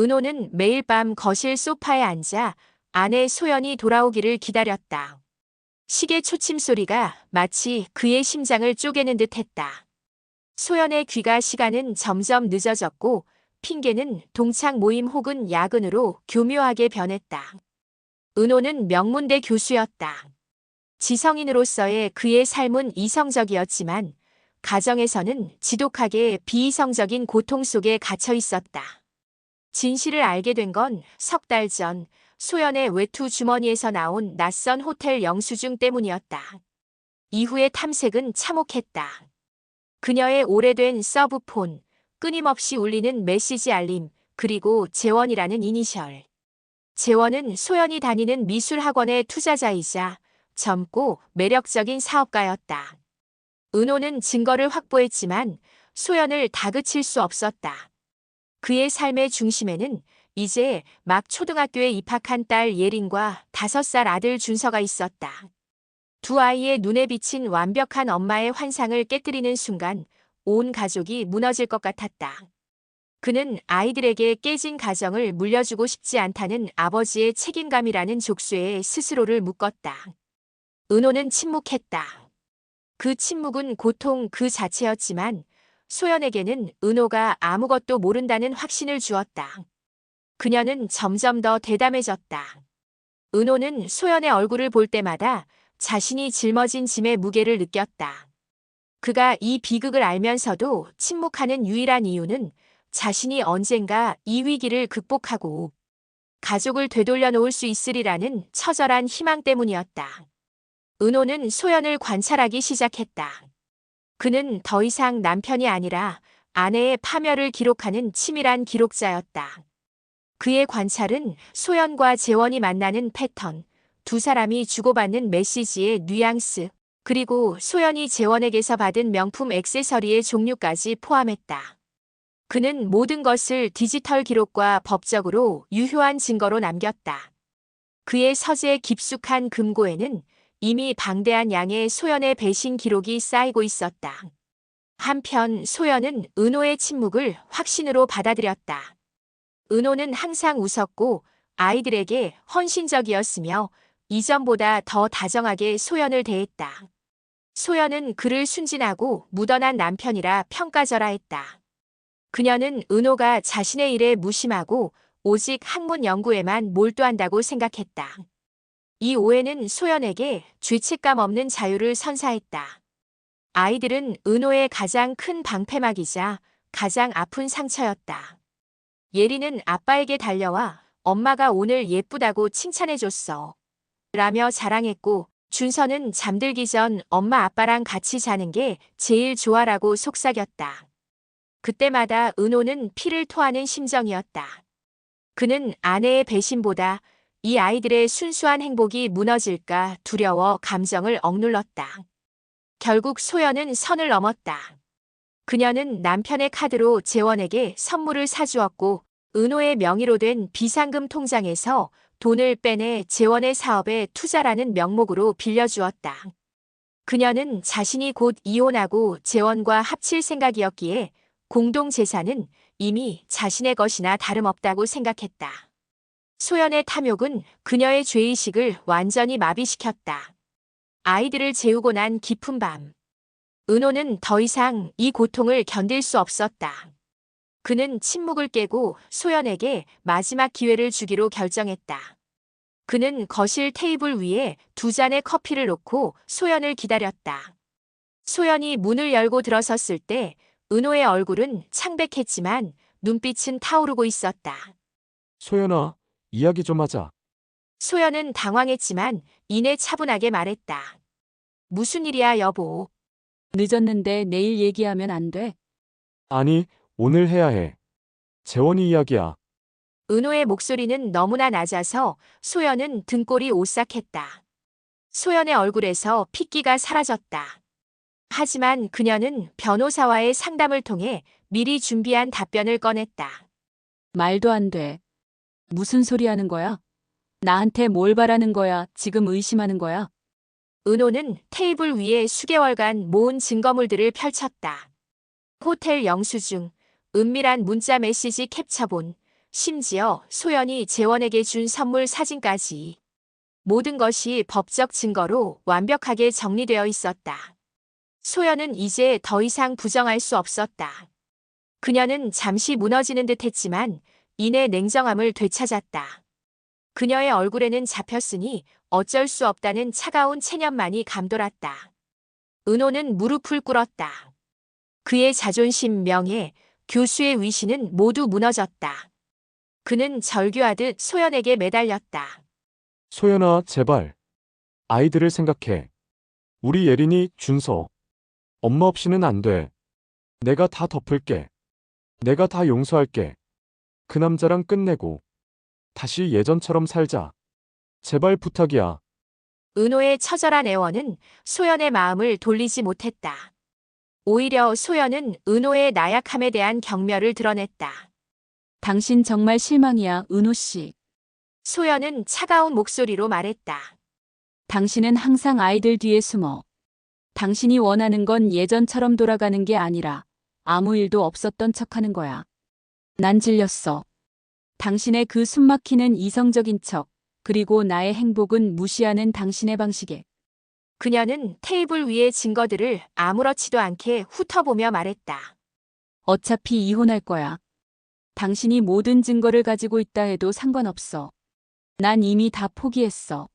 은호는 매일 밤 거실 소파에 앉아 아내 소연이 돌아오기를 기다렸다. 시계 초침 소리가 마치 그의 심장을 쪼개는 듯 했다. 소연의 귀가 시간은 점점 늦어졌고 핑계는 동창 모임 혹은 야근으로 교묘하게 변했다. 은호는 명문대 교수였다. 지성인으로서의 그의 삶은 이성적이었지만 가정에서는 지독하게 비이성적인 고통 속에 갇혀 있었다. 진실을 알게 된 건 석 달 전 소연의 외투 주머니에서 나온 낯선 호텔 영수증 때문이었다. 이후의 탐색은 참혹했다. 그녀의 오래된 서브폰, 끊임없이 울리는 메시지 알림, 그리고 재원이라는 이니셜. 재원은 소연이 다니는 미술학원의 투자자이자 젊고 매력적인 사업가였다. 은호는 증거를 확보했지만 소연을 다그칠 수 없었다. 그의 삶의 중심에는 이제 막 초등학교에 입학한 딸 예린과 5살 아들 준서가 있었다. 두 아이의 눈에 비친 완벽한 엄마의 환상을 깨뜨리는 순간 온 가족이 무너질 것 같았다. 그는 아이들에게 깨진 가정을 물려주고 싶지 않다는 아버지의 책임감이라는 족쇄에 스스로를 묶었다. 은호는 침묵했다. 그 침묵은 고통 그 자체였지만 소연에게는 은호가 아무것도 모른다는 확신을 주었다. 그녀는 점점 더 대담해졌다. 은호는 소연의 얼굴을 볼 때마다 자신이 짊어진 짐의 무게를 느꼈다. 그가 이 비극을 알면서도 침묵하는 유일한 이유는 자신이 언젠가 이 위기를 극복하고 가족을 되돌려 놓을 수 있으리라는 처절한 희망 때문이었다. 은호는 소연을 관찰하기 시작했다. 그는 더 이상 남편이 아니라 아내의 파멸을 기록하는 치밀한 기록자였다. 그의 관찰은 소연과 재원이 만나는 패턴, 두 사람이 주고받는 메시지의 뉘앙스, 그리고 소연이 재원에게서 받은 명품 액세서리의 종류까지 포함했다. 그는 모든 것을 디지털 기록과 법적으로 유효한 증거로 남겼다. 그의 서재의 깊숙한 금고에는 이미 방대한 양의 소연의 배신 기록이 쌓이고 있었다. 한편 소연은 은호의 침묵을 확신으로 받아들였다. 은호는 항상 웃었고 아이들에게 헌신적이었으며 이전보다 더 다정하게 소연을 대했다. 소연은 그를 순진하고 무던한 남편이라 평가절하했다. 그녀는 은호가 자신의 일에 무심하고 오직 학문 연구에만 몰두한다고 생각했다. 이 오해는 소연에게 죄책감 없는 자유를 선사했다. 아이들은 은호의 가장 큰 방패막이자 가장 아픈 상처였다. 예리는 아빠에게 달려와 엄마가 오늘 예쁘다고 칭찬해줬어. 라며 자랑했고 준서는 잠들기 전 엄마 아빠랑 같이 자는 게 제일 좋아라고 속삭였다. 그때마다 은호는 피를 토하는 심정이었다. 그는 아내의 배신보다 이 아이들의 순수한 행복이 무너질까 두려워 감정을 억눌렀다. 결국 소연은 선을 넘었다. 그녀는 남편의 카드로 재원에게 선물을 사주었고 은호의 명의로 된 비상금 통장에서 돈을 빼내 재원의 사업에 투자라는 명목으로 빌려주었다. 그녀는 자신이 곧 이혼하고 재원과 합칠 생각이었기에 공동재산은 이미 자신의 것이나 다름없다고 생각했다. 소연의 탐욕은 그녀의 죄의식을 완전히 마비시켰다. 아이들을 재우고 난 깊은 밤. 은호는 더 이상 이 고통을 견딜 수 없었다. 그는 침묵을 깨고 소연에게 마지막 기회를 주기로 결정했다. 그는 거실 테이블 위에 2잔의 커피를 놓고 소연을 기다렸다. 소연이 문을 열고 들어섰을 때 은호의 얼굴은 창백했지만 눈빛은 타오르고 있었다. 소연아, 이야기 좀 하자. 소연은 당황했지만 이내 차분하게 말했다. 무슨 일이야, 여보. 늦었는데 내일 얘기하면 안 돼? 아니, 오늘 해야 해. 재원이 이야기야. 은호의 목소리는 너무나 낮아서 소연은 등골이 오싹했다. 소연의 얼굴에서 핏기가 사라졌다. 하지만 그녀는 변호사와의 상담을 통해 미리 준비한 답변을 꺼냈다. 말도 안 돼. 무슨 소리 하는 거야? 나한테 뭘 바라는 거야? 지금 의심하는 거야? 은호는 테이블 위에 수개월간 모은 증거물들을 펼쳤다. 호텔 영수증, 은밀한 문자 메시지 캡처본, 심지어 소연이 재원에게 준 선물 사진까지. 모든 것이 법적 증거로 완벽하게 정리되어 있었다. 소연은 이제 더 이상 부정할 수 없었다. 그녀는 잠시 무너지는 듯 했지만 이내 냉정함을 되찾았다. 그녀의 얼굴에는 잡혔으니 어쩔 수 없다는 차가운 체념만이 감돌았다. 은호는 무릎을 꿇었다. 그의 자존심, 명예, 교수의 위신은 모두 무너졌다. 그는 절규하듯 소연에게 매달렸다. 소연아, 제발. 아이들을 생각해. 우리 예린이, 준서. 엄마 없이는 안 돼. 내가 다 덮을게. 내가 다 용서할게. 그 남자랑 끝내고 다시 예전처럼 살자. 제발 부탁이야. 은호의 처절한 애원은 소연의 마음을 돌리지 못했다. 오히려 소연은 은호의 나약함에 대한 경멸을 드러냈다. 당신 정말 실망이야, 은호 씨. 소연은 차가운 목소리로 말했다. 당신은 항상 아이들 뒤에 숨어. 당신이 원하는 건 예전처럼 돌아가는 게 아니라 아무 일도 없었던 척하는 거야. 난 질렸어. 당신의 그 숨막히는 이성적인 척, 그리고 나의 행복은 무시하는 당신의 방식에. 그녀는 테이블 위의 증거들을 아무렇지도 않게 훑어보며 말했다. 어차피 이혼할 거야. 당신이 모든 증거를 가지고 있다 해도 상관없어. 난 이미 다 포기했어.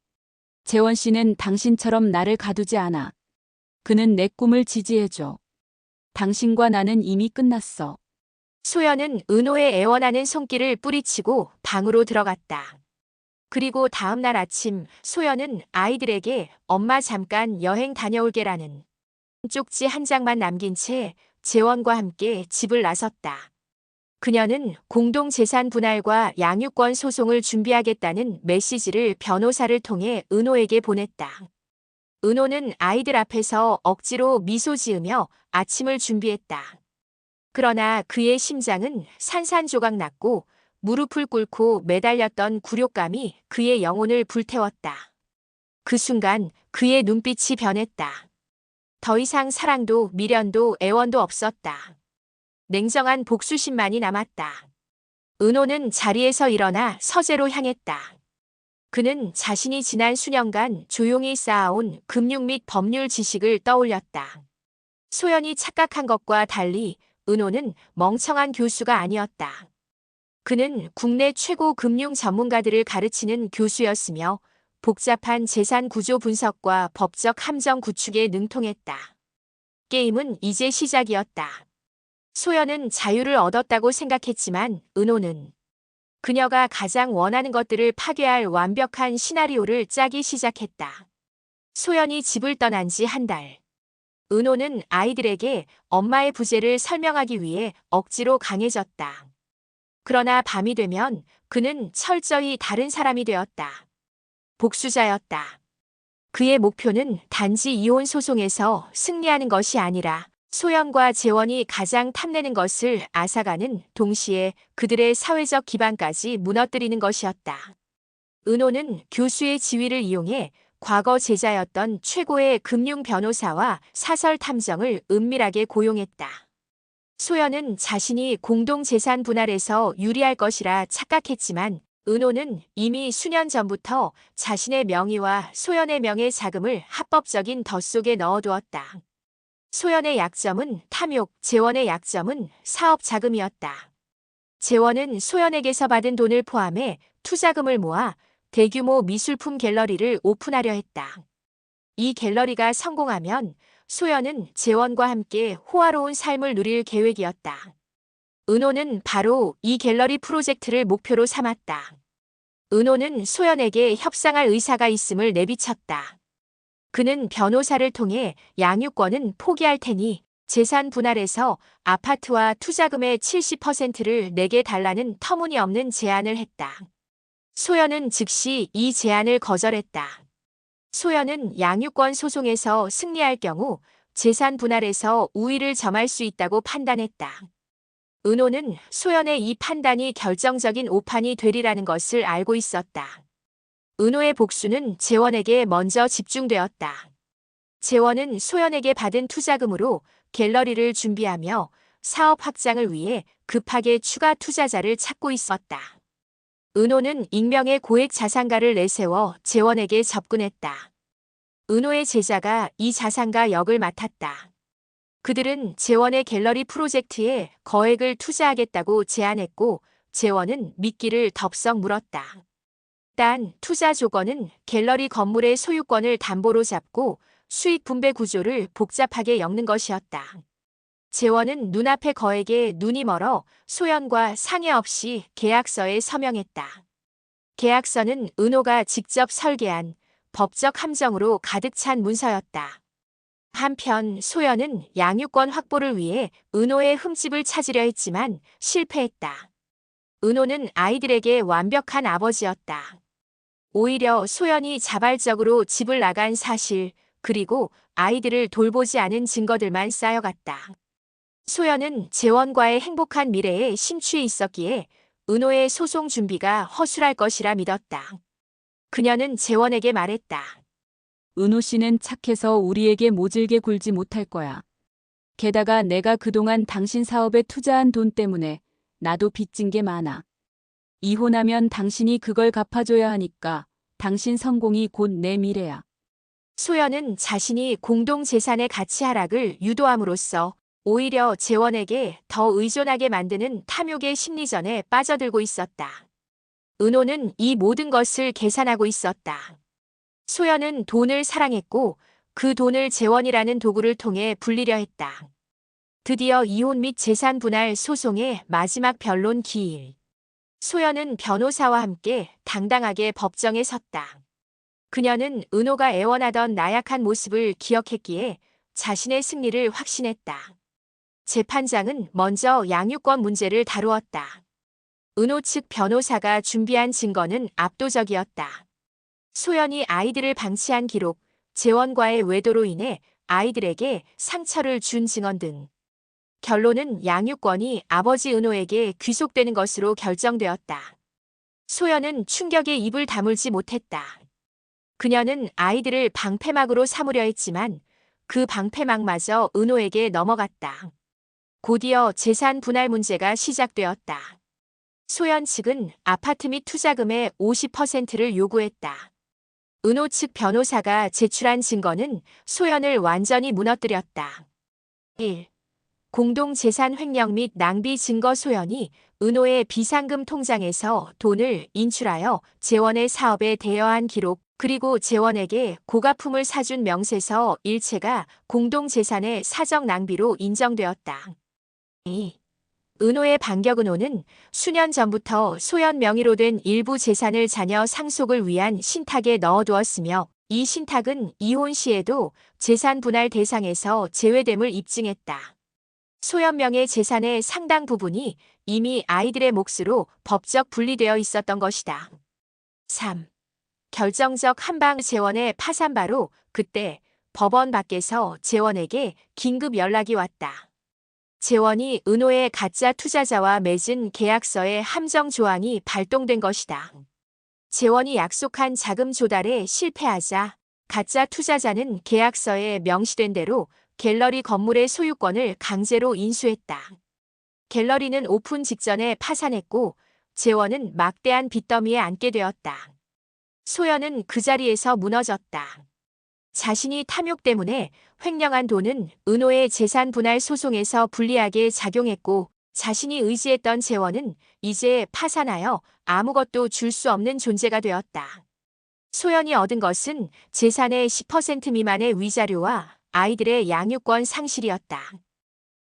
재원 씨는 당신처럼 나를 가두지 않아. 그는 내 꿈을 지지해줘. 당신과 나는 이미 끝났어. 소연은 은호의 애원하는 손길을 뿌리치고 방으로 들어갔다. 그리고 다음 날 아침 소연은 아이들에게 엄마 잠깐 여행 다녀올게라는 쪽지 한 장만 남긴 채 재원과 함께 집을 나섰다. 그녀는 공동재산 분할과 양육권 소송을 준비하겠다는 메시지를 변호사를 통해 은호에게 보냈다. 은호는 아이들 앞에서 억지로 미소 지으며 아침을 준비했다. 그러나 그의 심장은 산산조각 났고 무릎을 꿇고 매달렸던 굴욕감이 그의 영혼을 불태웠다. 그 순간 그의 눈빛이 변했다. 더 이상 사랑도 미련도 애원도 없었다. 냉정한 복수심만이 남았다. 은호는 자리에서 일어나 서재로 향했다. 그는 자신이 지난 수년간 조용히 쌓아온 금융 및 법률 지식을 떠올렸다. 소연이 착각한 것과 달리 은호는 멍청한 교수가 아니었다. 그는 국내 최고 금융 전문가들을 가르치는 교수였으며 복잡한 재산 구조 분석과 법적 함정 구축에 능통했다. 게임은 이제 시작이었다. 소연은 자유를 얻었다고 생각했지만 은호는 그녀가 가장 원하는 것들을 파괴할 완벽한 시나리오를 짜기 시작했다. 소연이 집을 떠난 지 한 달. 은호는 아이들에게 엄마의 부재를 설명하기 위해 억지로 강해졌다. 그러나 밤이 되면 그는 철저히 다른 사람이 되었다. 복수자였다. 그의 목표는 단지 이혼 소송에서 승리하는 것이 아니라 소연과 재원이 가장 탐내는 것을 앗아가는 동시에 그들의 사회적 기반까지 무너뜨리는 것이었다. 은호는 교수의 지위를 이용해 과거 제자였던 최고의 금융 변호사와 사설 탐정을 은밀하게 고용했다. 소연은 자신이 공동재산 분할에서 유리할 것이라 착각했지만 은호는 이미 수년 전부터 자신의 명의와 소연의 명의 자금을 합법적인 덫 속에 넣어두었다. 소연의 약점은 탐욕, 재원의 약점은 사업 자금이었다. 재원은 소연에게서 받은 돈을 포함해 투자금을 모아 대규모 미술품 갤러리를 오픈하려 했다. 이 갤러리가 성공하면 소연은 재원과 함께 호화로운 삶을 누릴 계획이었다. 은호는 바로 이 갤러리 프로젝트를 목표로 삼았다. 은호는 소연에게 협상할 의사가 있음을 내비쳤다. 그는 변호사를 통해 양육권은 포기할 테니 재산 분할에서 아파트와 투자금의 70%를 내게 달라는 터무니없는 제안을 했다. 소연은 즉시 이 제안을 거절했다. 소연은 양육권 소송에서 승리할 경우 재산 분할에서 우위를 점할 수 있다고 판단했다. 은호는 소연의 이 판단이 결정적인 오판이 되리라는 것을 알고 있었다. 은호의 복수는 재원에게 먼저 집중되었다. 재원은 소연에게 받은 투자금으로 갤러리를 준비하며 사업 확장을 위해 급하게 추가 투자자를 찾고 있었다. 은호는 익명의 고액 자산가를 내세워 재원에게 접근했다. 은호의 제자가 이 자산가 역을 맡았다. 그들은 재원의 갤러리 프로젝트에 거액을 투자하겠다고 제안했고 재원은 미끼를 덥석 물었다. 단 투자 조건은 갤러리 건물의 소유권을 담보로 잡고 수익 분배 구조를 복잡하게 엮는 것이었다. 재원은 눈앞의 거액에 눈이 멀어 소연과 상의 없이 계약서에 서명했다. 계약서는 은호가 직접 설계한 법적 함정으로 가득 찬 문서였다. 한편 소연은 양육권 확보를 위해 은호의 흠집을 찾으려 했지만 실패했다. 은호는 아이들에게 완벽한 아버지였다. 오히려 소연이 자발적으로 집을 나간 사실, 그리고 아이들을 돌보지 않은 증거들만 쌓여갔다. 소연은 재원과의 행복한 미래에 심취해 있었기에 은호의 소송 준비가 허술할 것이라 믿었다. 그녀는 재원에게 말했다. 은호 씨는 착해서 우리에게 모질게 굴지 못할 거야. 게다가 내가 그동안 당신 사업에 투자한 돈 때문에 나도 빚진 게 많아. 이혼하면 당신이 그걸 갚아줘야 하니까 당신 성공이 곧 내 미래야. 소연은 자신이 공동재산의 가치 하락을 유도함으로써 오히려 재원에게 더 의존하게 만드는 탐욕의 심리전에 빠져들고 있었다. 은호는 이 모든 것을 계산하고 있었다. 소연은 돈을 사랑했고 그 돈을 재원이라는 도구를 통해 불리려 했다. 드디어 이혼 및 재산 분할 소송의 마지막 변론 기일. 소연은 변호사와 함께 당당하게 법정에 섰다. 그녀는 은호가 애원하던 나약한 모습을 기억했기에 자신의 승리를 확신했다. 재판장은 먼저 양육권 문제를 다루었다. 은호 측 변호사가 준비한 증거는 압도적이었다. 소연이 아이들을 방치한 기록, 재원과의 외도로 인해 아이들에게 상처를 준 증언 등. 결론은 양육권이 아버지 은호에게 귀속되는 것으로 결정되었다. 소연은 충격에 입을 다물지 못했다. 그녀는 아이들을 방패막으로 삼으려 했지만 그 방패막마저 은호에게 넘어갔다. 곧이어 재산 분할 문제가 시작되었다. 소연 측은 아파트 및 투자금의 50%를 요구했다. 은호 측 변호사가 제출한 증거는 소연을 완전히 무너뜨렸다. 1. 공동재산 횡령 및 낭비 증거. 소연이 은호의 비상금 통장에서 돈을 인출하여 재원의 사업에 대여한 기록, 그리고 재원에게 고가품을 사준 명세서 일체가 공동재산의 사적 낭비로 인정되었다. 2. 은호의 반격. 은호는 수년 전부터 소연 명의로 된 일부 재산을 자녀 상속을 위한 신탁에 넣어두었으며 이 신탁은 이혼 시에도 재산 분할 대상에서 제외됨을 입증했다. 소연 명의 재산의 상당 부분이 이미 아이들의 몫으로 법적 분리되어 있었던 것이다. 3. 결정적 한방. 재원의 파산 바로 그때 법원 밖에서 재원에게 긴급 연락이 왔다. 재원이 은호의 가짜 투자자와 맺은 계약서에 함정 조항이 발동된 것이다. 재원이 약속한 자금 조달에 실패하자 가짜 투자자는 계약서에 명시된 대로 갤러리 건물의 소유권을 강제로 인수했다. 갤러리는 오픈 직전에 파산했고 재원은 막대한 빚더미에 앉게 되었다. 소연은 그 자리에서 무너졌다. 자신이 탐욕 때문에 횡령한 돈은 은호의 재산 분할 소송에서 불리하게 작용했고 자신이 의지했던 재원은 이제 파산하여 아무것도 줄 수 없는 존재가 되었다. 소연이 얻은 것은 재산의 10% 미만의 위자료와 아이들의 양육권 상실이었다.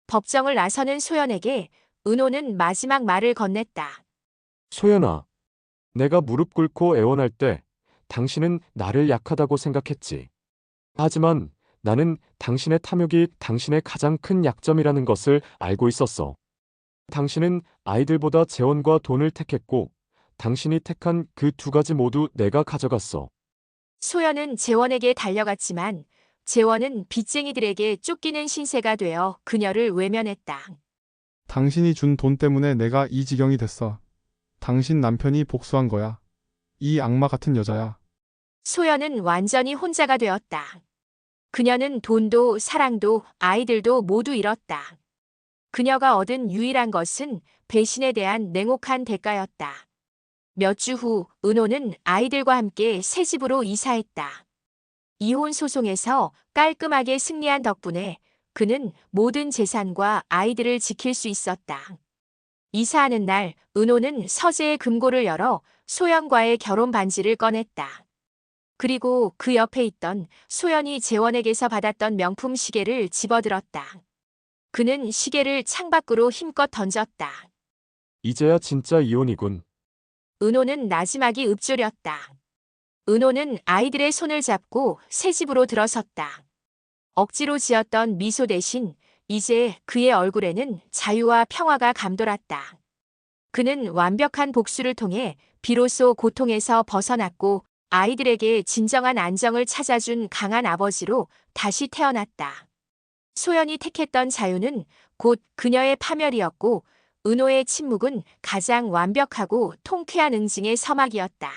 법정을 나서는 소연에게 은호는 마지막 말을 건넸다. 소연아, 내가 무릎 꿇고 애원할 때 당신은 나를 약하다고 생각했지. 하지만 나는 당신의 탐욕이 당신의 가장 큰 약점이라는 것을 알고 있었어. 당신은 아이들보다 재원과 돈을 택했고 당신이 택한 그 두 가지 모두 내가 가져갔어. 소연은 재원에게 달려갔지만 재원은 빚쟁이들에게 쫓기는 신세가 되어 그녀를 외면했다. 당신이 준 돈 때문에 내가 이 지경이 됐어. 당신 남편이 복수한 거야. 이 악마 같은 여자야. 소연은 완전히 혼자가 되었다. 그녀는 돈도 사랑도 아이들도 모두 잃었다. 그녀가 얻은 유일한 것은 배신에 대한 냉혹한 대가였다. 몇 주 후 은호는 아이들과 함께 새 집으로 이사했다. 이혼 소송에서 깔끔하게 승리한 덕분에 그는 모든 재산과 아이들을 지킬 수 있었다. 이사하는 날 은호는 서재의 금고를 열어 소연과의 결혼 반지를 꺼냈다. 그리고 그 옆에 있던 소연이 재원에게서 받았던 명품 시계를 집어들었다. 그는 시계를 창밖으로 힘껏 던졌다. 이제야 진짜 이혼이군. 은호는 나지막이 읊조렸다. 은호는 아이들의 손을 잡고 새 집으로 들어섰다. 억지로 지었던 미소 대신 이제 그의 얼굴에는 자유와 평화가 감돌았다. 그는 완벽한 복수를 통해 비로소 고통에서 벗어났고 아이들에게 진정한 안정을 찾아준 강한 아버지로 다시 태어났다. 소연이 택했던 자유는 곧 그녀의 파멸이었고 은호의 침묵은 가장 완벽하고 통쾌한 응징의 서막이었다.